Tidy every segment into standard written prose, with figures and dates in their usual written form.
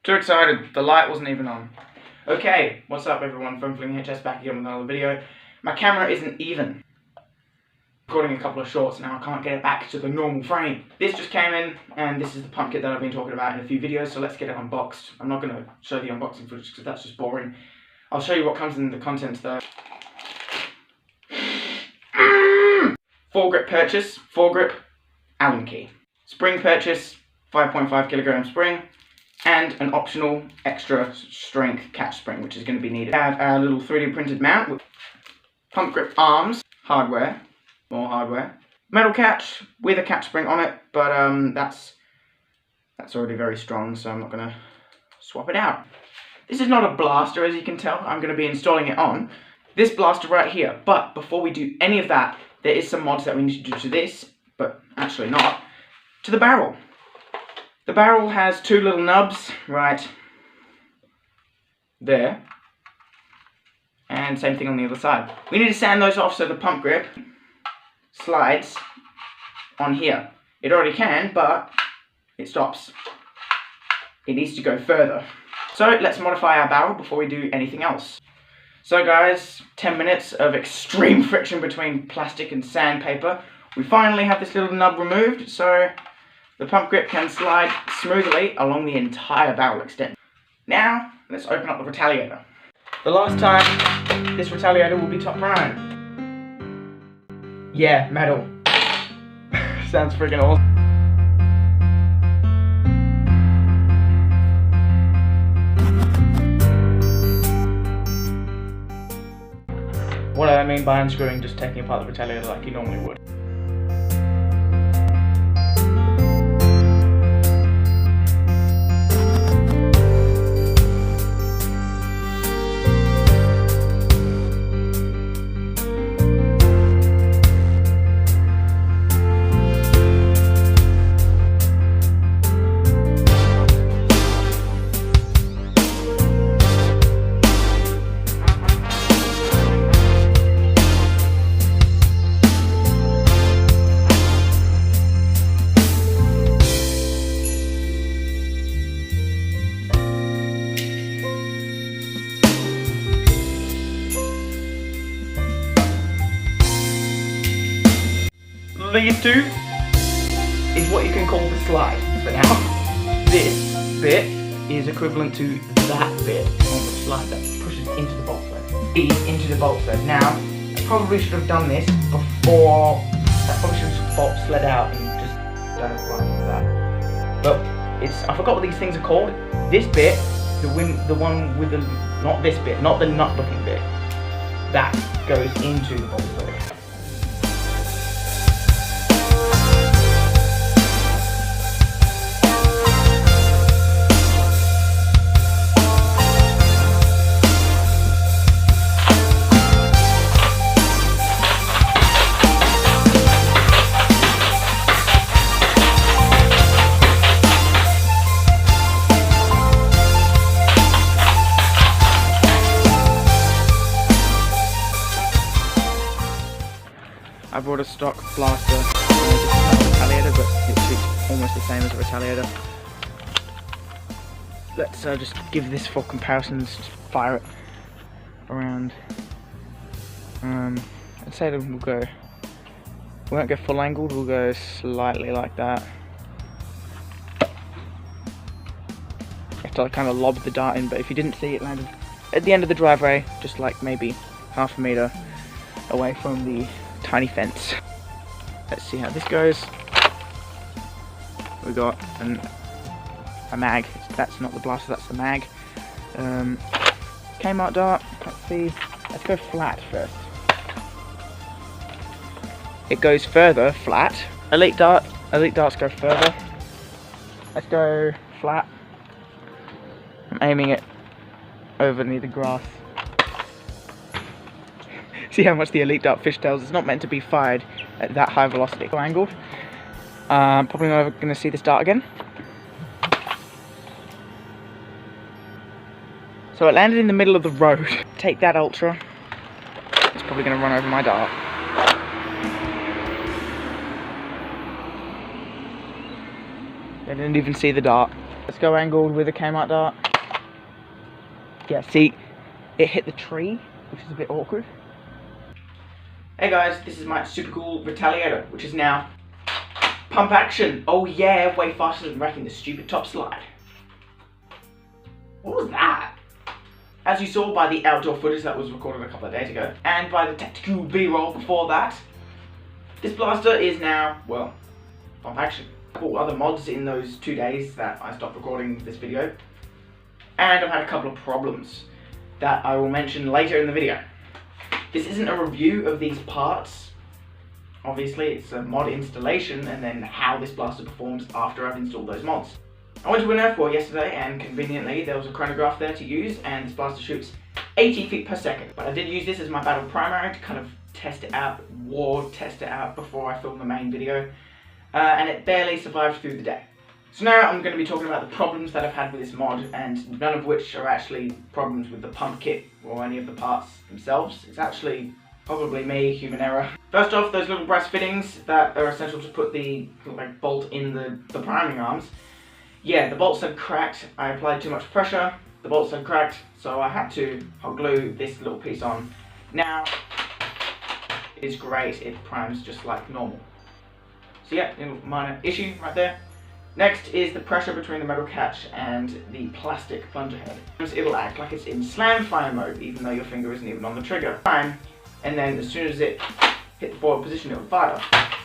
Too excited, the light wasn't even on. Okay, what's up everyone, FFHS back again with another video. My camera isn't even. Recording a couple of shorts now, I can't get it back to the normal frame. This just came in, and this is the pump kit that I've been talking about in a few videos, so let's get it unboxed. I'm not going to show the unboxing footage because that's just boring. I'll show you what comes in the contents though. Foregrip purchase, foregrip, Allen key. Spring purchase, 5.5 kilogram spring, and an optional extra strength catch spring, which is going to be needed. I have our little 3D printed mount with pump grip arms, hardware, more hardware, metal catch with a catch spring on it, but that's already very strong, so I'm not going to swap it out. This is not a blaster, as you can tell. I'm going to be installing it on this blaster right here, but before we do any of that, there is some mods that we need to do to this, but actually not, to the barrel. The barrel has two little nubs right there, and same thing on the other side. We need to sand those off so the pump grip slides on here. It already can, but it stops. It needs to go further. So let's modify our barrel before we do anything else. So guys, 10 minutes of extreme friction between plastic and sandpaper. We finally have this little nub removed, so the pump grip can slide smoothly along the entire barrel extent. Now, let's open up the Retaliator. The last time this Retaliator will be top prime. Yeah, metal. Sounds freaking awesome. What I mean by unscrewing, just taking apart the Retaliator like you normally would. These two is what you can call the slide for now. This bit is equivalent to that bit on the slide that pushes into the bolt thread. These into the bolt thread. Now, I probably should have done this before that function bolt slid out and just done it like that. But I forgot what these things are called. This bit, the one with the, not this bit, not the nut looking bit, that goes into the bolt thread. I brought a stock blaster, this is not a Retaliator, but it's almost the same as a Retaliator. Let's just give this for comparisons, just fire it around. I'd say that we won't go full angled, we'll go slightly like that. You have to kind of lob the dart in, but if you didn't see, it landed at the end of the driveway, just like maybe half a meter away from the tiny fence. Let's see how this goes. We got a mag. That's not the blaster, that's the mag. Kmart dart. Let's see. Let's go flat first. It goes further flat. Elite darts go further. Let's go flat. I'm aiming it over near the grass. See how much the Elite Dart fishtails. It's not meant to be fired at that high velocity. So angled. Probably not going to see this dart again. So it landed in the middle of the road. Take that Ultra. It's probably going to run over my dart. I didn't even see the dart. Let's go angled with a Kmart dart. Yeah, see, it hit the tree, which is a bit awkward. Hey guys, this is my super cool Retaliator, which is now pump action. Oh yeah, way faster than wrecking the stupid top slide. What was that? As you saw by the outdoor footage that was recorded a couple of days ago, and by the Tacticool B-Roll before that, this blaster is now, well, pump action. I bought other mods in those 2 days that I stopped recording this video, and I've had a couple of problems that I will mention later in the video. This isn't a review of these parts. Obviously, it's a mod installation and then how this blaster performs after I've installed those mods. I went to an Earth War yesterday and conveniently there was a chronograph there to use and this blaster shoots 80 feet per second. But I did use this as my battle primary to kind of test it out, test it out before I filmed the main video. And it barely survived through the day. So now I'm going to be talking about the problems that I've had with this mod, and none of which are actually problems with the pump kit or any of the parts themselves. It's actually probably me, human error. First off, those little brass fittings that are essential to put the bolt in the priming arms. Yeah, the bolts had cracked. I applied too much pressure, the bolts had cracked, so I had to hot glue this little piece on. Now, it is great, it primes just like normal. So yeah, little minor issue right there. Next is the pressure between the metal catch and the plastic plunger head. It'll act like it's in slam fire mode, even though your finger isn't even on the trigger. And then as soon as it hit the forward position, it'll fire.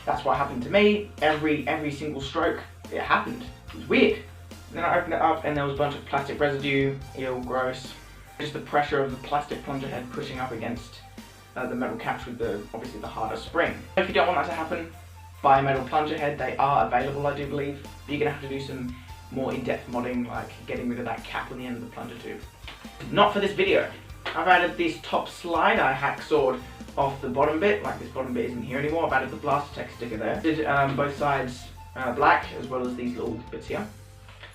That's what happened to me. Every single stroke, it happened. It was weird. And then I opened it up and there was a bunch of plastic residue. Ew, gross. Just the pressure of the plastic plunger head pushing up against the metal catch with obviously the harder spring. If you don't want that to happen, buy a metal plunger head. They are available, I do believe. But you're going to have to do some more in-depth modding, like getting rid of that cap on the end of the plunger tube. Not for this video. I've added this top slide. I hacksawed off the bottom bit, like this bottom bit isn't here anymore. I've added the Blaster Tech sticker there. Did both sides black, as well as these little bits here.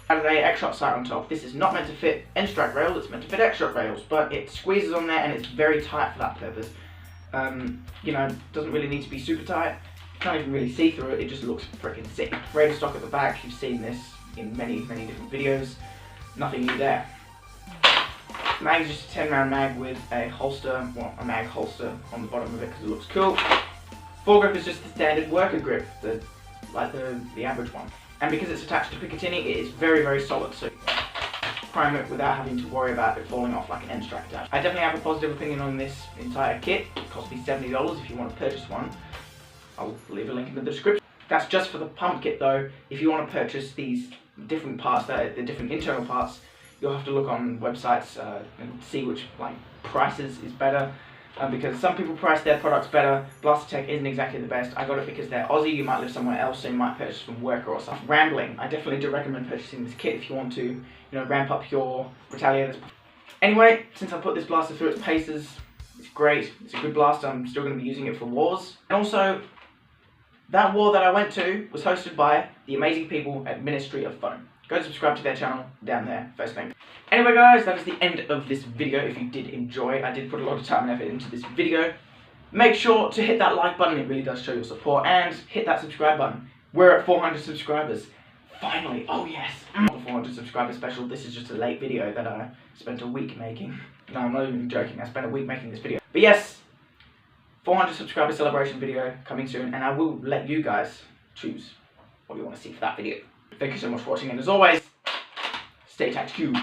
Added a X-Shot sight on top. This is not meant to fit end strike rails, it's meant to fit X-Shot rails, but it squeezes on there and it's very tight for that purpose. You know, doesn't really need to be super tight. Can't even really see through it, it just looks freaking sick. Radar stock at the back, you've seen this in many different videos. Nothing new there. Mag is just a 10 round mag with a holster, well, a mag holster on the bottom of it because it looks cool. Foregrip is just the standard worker grip, like the average one. And because it's attached to Picatinny, it is very solid, so you can prime it without having to worry about it falling off like an end strike dash. I definitely have a positive opinion on this entire kit. It cost me $70 if you want to purchase one. I'll leave a link in the description. That's just for the pump kit though. If you want to purchase these different parts, the different internal parts, you'll have to look on websites and see which prices is better. Because some people price their products better. Blaster Tech isn't exactly the best. I got it because they're Aussie. You might live somewhere else, so you might purchase from Worker or something. Rambling. I definitely do recommend purchasing this kit if you want to, you know, ramp up your Retaliators. Anyway, since I put this blaster through its paces, it's great. It's a good blaster. I'm still going to be using it for wars. And also, that war that I went to was hosted by the amazing people at Ministry of Foam. Go and subscribe to their channel down there, first link. Anyway guys, that is the end of this video. If you did enjoy, I did put a lot of time and effort into this video. Make sure to hit that like button, it really does show your support, and hit that subscribe button. We're at 400 subscribers. Finally, oh yes. The 400 subscriber special. This is just a late video that I spent a week making. No, I'm not even joking, I spent a week making this video. But yes, 400 subscriber celebration video coming soon, and I will let you guys choose what you want to see for that video. Thank you so much for watching, and as always, stay tactical.